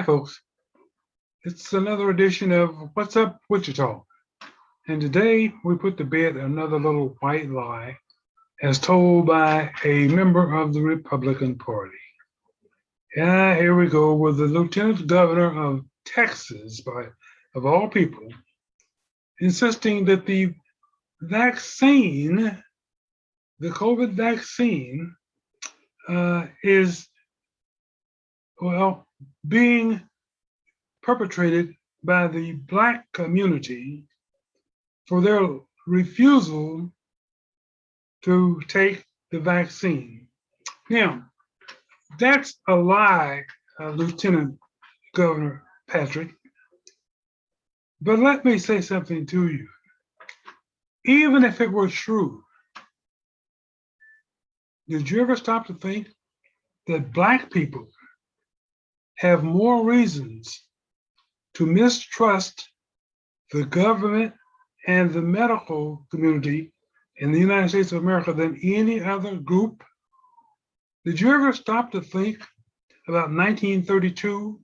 folks. It's another edition of What's Up, Wichita. And today we put to bed another little white lie as told by a member of the Republican Party. Yeah, here we go with the Lieutenant Governor of Texas, of all people, insisting that the vaccine, the COVID vaccine, is, being perpetrated by the Black community for their refusal to take the vaccine. Now, that's a lie, Lieutenant Governor Patrick. But let me say something to you. Even if it were true, did you ever stop to think that Black people have more reasons to mistrust the government and the medical community in the United States of America than any other group? Did you ever stop to think about 1932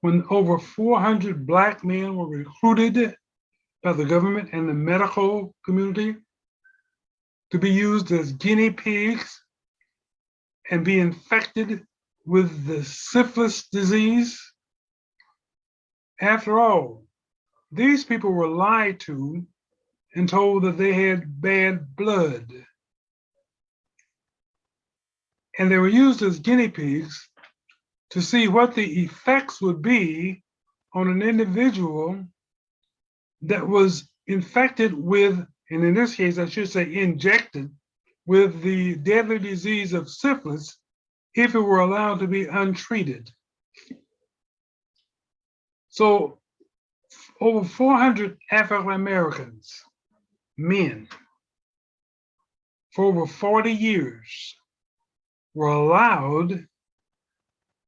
when over 400 Black men were recruited by the government and the medical community to be used as guinea pigs and be infected with the syphilis disease? After all, these people were lied to and told that they had bad blood. And they were used as guinea pigs to see what the effects would be on an individual that was infected with, and in this case, I should say injected with the deadly disease of syphilis if it were allowed to be untreated. So over 400 African Americans, men, for over 40 years were allowed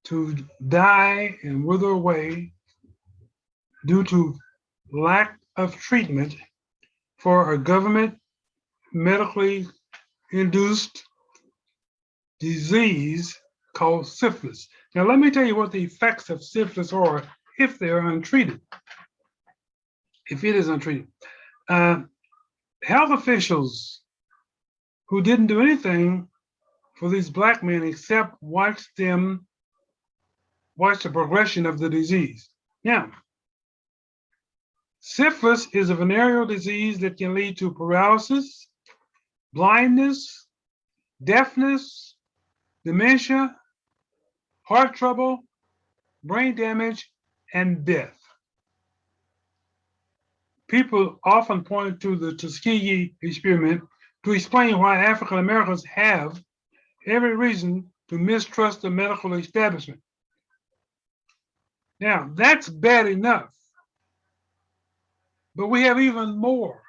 to die and wither away due to lack of treatment for a government medically induced disease called syphilis. Now, let me tell you what the effects of syphilis are if they're untreated, if it is untreated. Health officials who didn't do anything for these Black men except watch the progression of the disease. Now, syphilis is a venereal disease that can lead to paralysis, blindness, deafness, dementia, heart trouble, brain damage, and death. People often point to the Tuskegee experiment to explain why African Americans have every reason to mistrust the medical establishment. Now, that's bad enough, but we have even more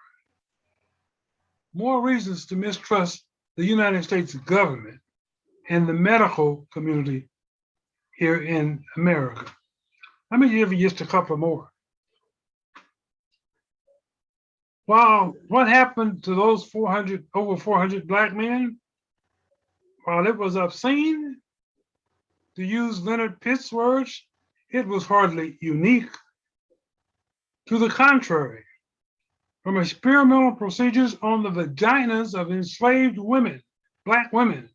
reasons to mistrust the United States government and the medical community here in America. Let me give you just a couple more. Well, what happened to those over 400 Black men? While it was obscene, to use Leonard Pitt's words, it was hardly unique. To the contrary, from experimental procedures on the vaginas of enslaved women, Black women,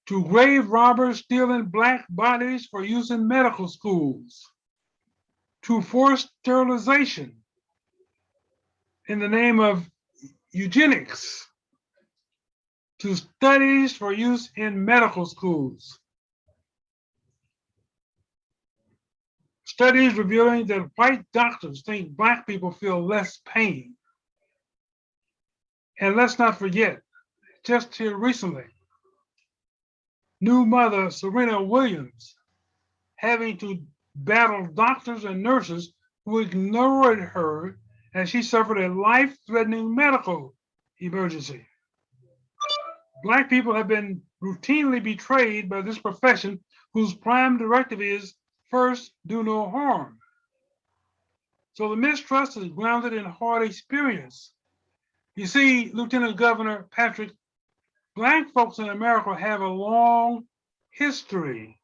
to grave robbers stealing Black bodies for use in medical schools, to forced sterilization in the name of eugenics, to studies for use in medical schools. Studies revealing that white doctors think Black people feel less pain. And let's not forget, just here recently, new mother Serena Williams having to battle doctors and nurses who ignored her as she suffered a life-threatening medical emergency. Black people have been routinely betrayed by this profession whose prime directive is first, do no harm. So the mistrust is grounded in hard experience. You see, Lieutenant Governor Patrick, Black folks in America have a long history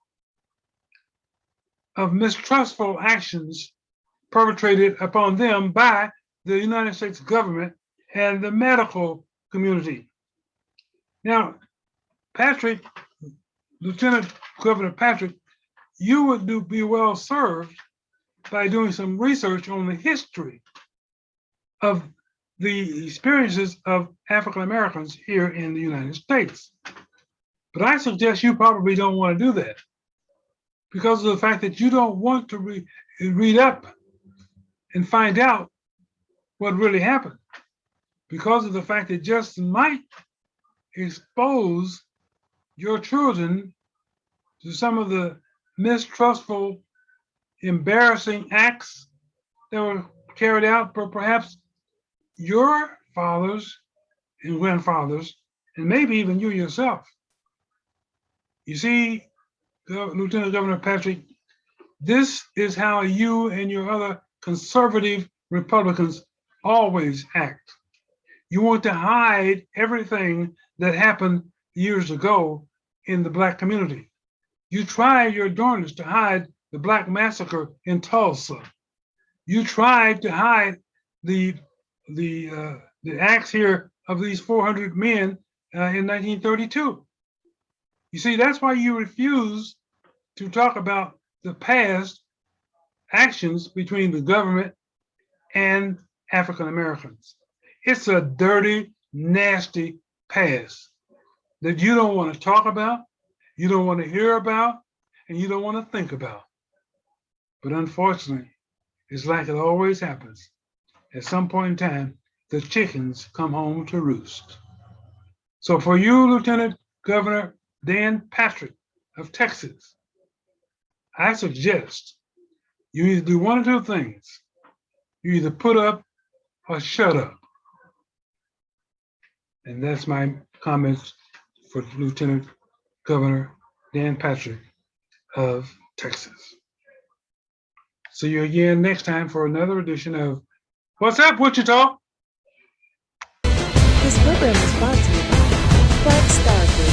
of mistrustful actions perpetrated upon them by the United States government and the medical community. Now, Patrick, Lieutenant Governor Patrick, you would be well served by doing some research on the history of the experiences of African Americans here in the United States. But I suggest you probably don't want to do that because of the fact that you don't want to read up and find out what really happened, because of the fact that just might expose your children to some of the mistrustful, embarrassing acts that were carried out by perhaps your fathers and grandfathers, and maybe even you yourself. You see, Lieutenant Governor Patrick, this is how you and your other conservative Republicans always act. You want to hide everything that happened years ago in the Black community. You tried your darndest to hide the Black massacre in Tulsa. You tried to hide the acts here of these 400 men in 1932. You see, that's why you refuse to talk about the past actions between the government and African Americans. It's a dirty, nasty past that you don't want to talk about, you don't want to hear about, and you don't want to think about. But unfortunately, it's like it always happens. At some point in time, the chickens come home to roost. So for you, Lieutenant Governor Dan Patrick of Texas, I suggest you either do one of two things. You either put up or shut up. And that's my comments for Lieutenant Governor Dan Patrick of Texas. See you again next time for another edition of What's Up, Wichita? This program is brought to you by Black Star Group.